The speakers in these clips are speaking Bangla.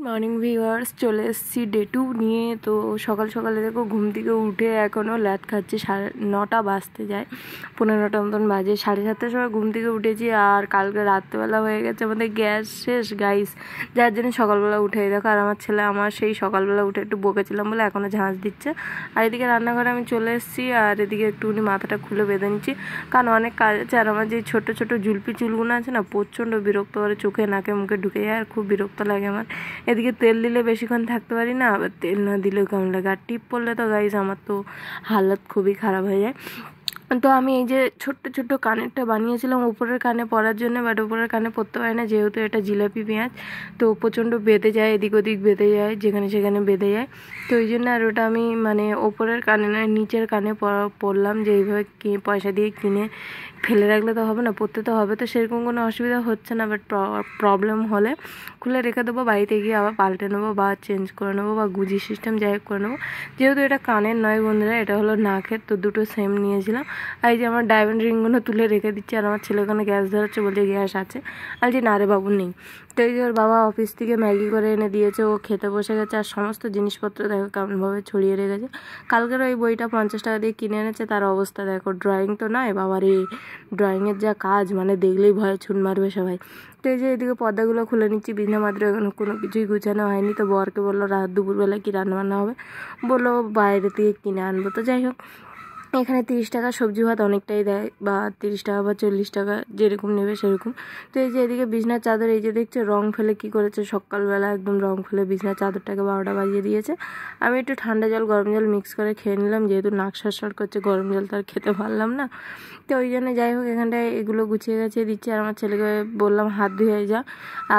মর্নিং ভিউয়ার্স, চলে এসেছি ডে 2 নিয়ে। তো সকাল সকালে দেখো ঘুম থেকে উঠে এখনও ল্যাট খাচ্ছি। 9:30 বাজতে যায়, 15টা মতন বাজে। 7:30টার সময় ঘুম থেকে উঠেছি, আর কালকে রাত্রেবেলা হয়ে গেছে আমাদের গ্যাস শেষ গাইস, যার জন্য সকালবেলা উঠে দেখো। আর আমার ছেলে আমার সেই সকালবেলা উঠে একটু বকেছিলাম বলে এখনও ঝাঁজ দিচ্ছে। আর এদিকে রান্নাঘরে আমি চলে এসেছি, আর এদিকে একটুখানি মাথাটা খুলে বেঁধে নিচ্ছি, কারণ অনেক কাজ আছে। আর আমার যে ছোটো ছোটো জুলপি চুলগুলো আছে না, প্রচণ্ড বিরক্ত করে, চোখে নাকে মুখে ঢুকে যায়, আর খুব বিরক্ত লাগে আমার। এদিকে তেল দিলে বেশিক্ষণ থাকতে পারি না, আবার তেল না দিলেও কেমন লাগে। আর টিপ পড়লে তো গাইস আমার তো হালত খুবই খারাপ হয়ে যায়। তো আমি এই যে ছোট্ট ছোট্ট কানেরটা বানিয়েছিলাম উপরের কানে পরার জন্য, বাট উপরের কানে পরতে পারি না, যেহেতু এটা জিলাপি পেঁয়াজ, তো প্রচণ্ড বেঁধে যায়, এদিক ওদিক বেঁধে যায়, যেখানে সেখানে বেঁধে যায়। তো ওই জন্য আর ওটা আমি মানে ওপরের কানে না, নিচের কানে পরলাম, যে এইভাবে পয়সা দিয়ে কিনে ফেলে রাখলে তো হবে না, পরতে তো হবে। তো সেরকম কোনো অসুবিধা হচ্ছে না, বাট প্রবলেম হলে খুলে রেখে দেবো, বাড়িতে গিয়ে আবার পাল্টে নেবো বা চেঞ্জ করে নেবো, বা গুজি সিস্টেম যাই হোক করে নেবো। যেহেতু এটা কানের নয় বন্ধুরা, এটা হলো নাকের, তো দুটো সেম নিয়েছিলাম। আর এই যে আমার ডায়মন্ড রিংগুলো তুলে রেখে দিচ্ছি, আর আমার ছেলে ওখানে গ্যাস ধরাচ্ছে, বলছে গ্যাস আছে। আর যে না রে বাবু নেই। তো এই যে ওর বাবা অফিস থেকে ম্যাগি করে এনে দিয়েছে, ও খেতে বসে গেছে। আর সমস্ত জিনিসপত্র দেখো কেমনভাবে ছড়িয়ে রেখেছে। কালকের ওই বইটা 50 টাকা দিয়ে কিনে এনেছে, তার অবস্থা দেখো। ড্রয়িং তো নয় বাবার, এই ড্রয়িংয়ের যা কাজ, মানে দেখলেই ভয়ে ছুট মারবে সবাই। তো এই যে এদিকে পর্দাগুলো খুলে নিচ্ছি, বিছনা মাত্র এখন কোনো কিছুই গুছানো হয়নি। তো বরকে বললো রাত দুপুরবেলা কি রান্নাবান্না হবে, বললো বাইরে থেকে কিনে আনবো। তো যাই হোক, এখানে 30 টাকা সবজি ভাত অনেকটাই দেয়, বা 30 টাকা বা 40 টাকা যেরকম নেবে সেরকম। তো এই যে এদিকে বিছনার চাদর, এই যে দেখছো রং ফেলে কি করেছে, সকালবেলা একদম রং ফেলে বিছনার চাদরটাকে 12টা বাজিয়ে দিয়েছে। আমি একটু ঠান্ডা জল গরম জল মিক্স করে খেয়ে নিলাম, যেহেতু নাক সরসর করছে, গরম জল তো আর খেতে পারলাম না। তো ওই জন্য যাই হোক এখানটায় এগুলো গুছিয়ে গেছে দিচ্ছি। আর আমার ছেলেকে বললাম হাত ধুয়ে যা।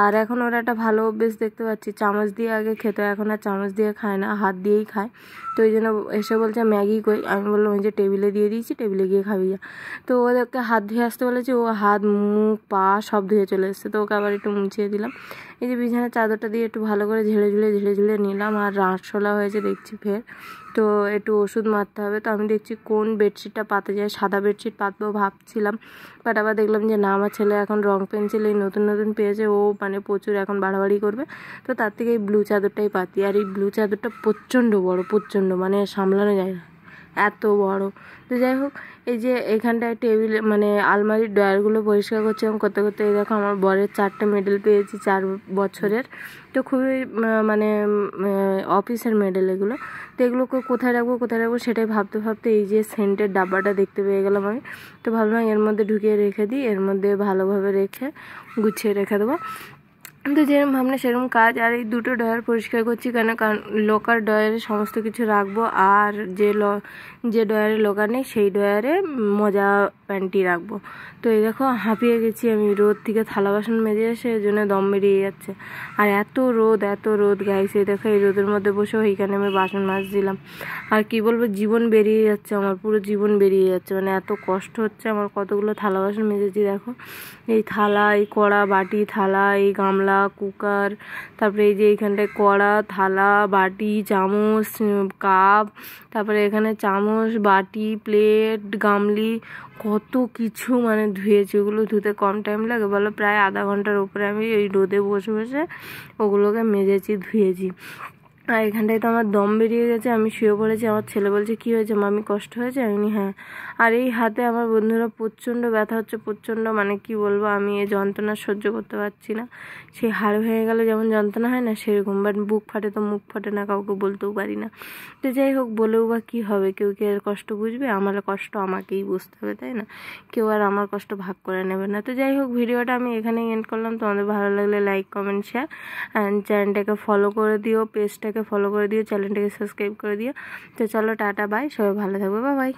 আর এখন ওরা একটা ভালো অভ্যেস দেখতে পাচ্ছি, চামচ দিয়ে আগে খেতে, এখন আর চামচ দিয়ে খায় না, হাত দিয়েই খায়। তো ওই জন্য এসে বলছে ম্যাগি কই, আমি বললাম ওই যে টেবিলে দিয়ে দিয়েছি, টেবিলে গিয়ে খাবি যা। তো ওদেরকে হাত ধুয়ে আসতে বলেছি, ও হাত মুখ পা সব ধুয়ে চলে এসছে। তো ওকে আবার একটু মুছিয়ে দিলাম। এই যে বিছানার চাদরটা দিয়ে একটু ভালো করে ঝেড়ে ঝুলে নিলাম। আর রাঁটশোলা হয়েছে দেখছি ফের, তো একটু ওষুধ মারতে হবে। তো আমি দেখছি কোন বেডশিটটা পাতা যায়, সাদা বেডশিট পাতবো ভাবছিলাম, বাট আবার দেখলাম যে না, আমার ছেলে এখন রং পেন্সিল এই নতুন নতুন পেয়েছে, ও মানে প্রচুর এখন বাড়াবাড়ি করবে। তো তার থেকে এই ব্লু চাদরটাই পাতি। আর এই ব্লু চাদরটা প্রচণ্ড বড়, প্রচণ্ড মানে সামলানো যায় না, এত বড়। তো যাই হোক, এই যে এখানটায় টেবিল মানে আলমারির ড্রয়ারগুলো পরিষ্কার করছিলাম, করতে করতে এই দেখো আমার বরের 4টে মেডেল পেয়েছি 4 বছরের। তো খুবই মানে অফিসের মেডেল এগুলো। তো এগুলোকে কোথায় রাখবো সেটাই ভাবতে ভাবতে এই যে সেন্টের ডাব্বাটা দেখতে পেয়ে গেলাম আমি। তো ভাবলাম এর মধ্যে ঢুকিয়ে রেখে দিই, এর মধ্যে ভালোভাবে রেখে গুছিয়ে রেখে দেবো। তো যেরকম ভাবনা সেরকম কাজ। আর এই দুটো ড্রয়ার পরিষ্কার করছি কেন, কারণ লোকার ড্রয়ারে সমস্ত কিছু রাখবো, আর যে ড্রয়ারে লোকার নেই সেই ড্রয়ারে মোজা প্যান্টি রাখবো। তো এই দেখো হাঁপিয়ে গেছি আমি, রোদ থেকে থালা বাসন মেজে এসে, এই জন্য দম বেরিয়ে যাচ্ছে। আর এত রোদ গাইছে, এই দেখো এই রোদের মধ্যে বসেও এইখানে আমি বাসন মাজছিলাম। আর কি বলবো, জীবন বেরিয়ে যাচ্ছে আমার, পুরো জীবন বেরিয়ে যাচ্ছে, মানে এত কষ্ট হচ্ছে আমার। কতগুলো থালা বাসন মেজেছি দেখো, এই থালা, এই কড়া বাটি থালা, এই গামলা কুকার, তারপরে এই যে এইখানটায় কড়া থালা বাটি চামচ কাপ, তারপরে এখানে চামচ বাটি প্লেট গামলি, কত কিছু মানে ধুয়েছি। ওগুলো ধুতে কম টাইম লাগে বলো, প্রায় আধা ঘন্টার উপরে আমি এই রোদে বসে বসে ওগুলোকে মেজেছি ধুয়েছি। আর এখানটায় তো আমার দম বেরিয়ে গেছে, আমি শুয়ে পড়েছি। আমার ছেলে বলছে কী হয়েছে মামি, কষ্ট হয়েছে? আমি হ্যাঁ। আর এই হাতে আমার বন্ধুরা প্রচণ্ড ব্যথা হচ্ছে, প্রচণ্ড, মানে কি বলবো, আমি এই যন্ত্রণা সহ্য করতে পারছি না। সেই হাড় হয়ে গেলে যেমন যন্ত্রণা হয় না সেরকম, বাট বুক ফাটে তো মুখ ফাটে না, কাউকে বলতেও পারি না। তো যাই হোক, বলেও বা কী হবে, কেউ কি এর কষ্ট বুঝবে? আমার কষ্ট আমাকেই বুঝতে হবে, তাই না? কেউ আর আমার কষ্ট ভাগ করে নেবে না। তো যাই হোক, ভিডিওটা আমি এখানেই এন্ড করলাম। তোমাদের ভালো লাগলে লাইক কমেন্ট শেয়ার, অ্যান্ড চ্যানেলটাকে ফলো করে দিও, পেজটাকে ফলো করে দিও, চ্যানেলটাকে সাবস্ক্রাইব করে দিও। তো চলো টাটা বাই, সবাই ভালো থাকবে, বাই বাই।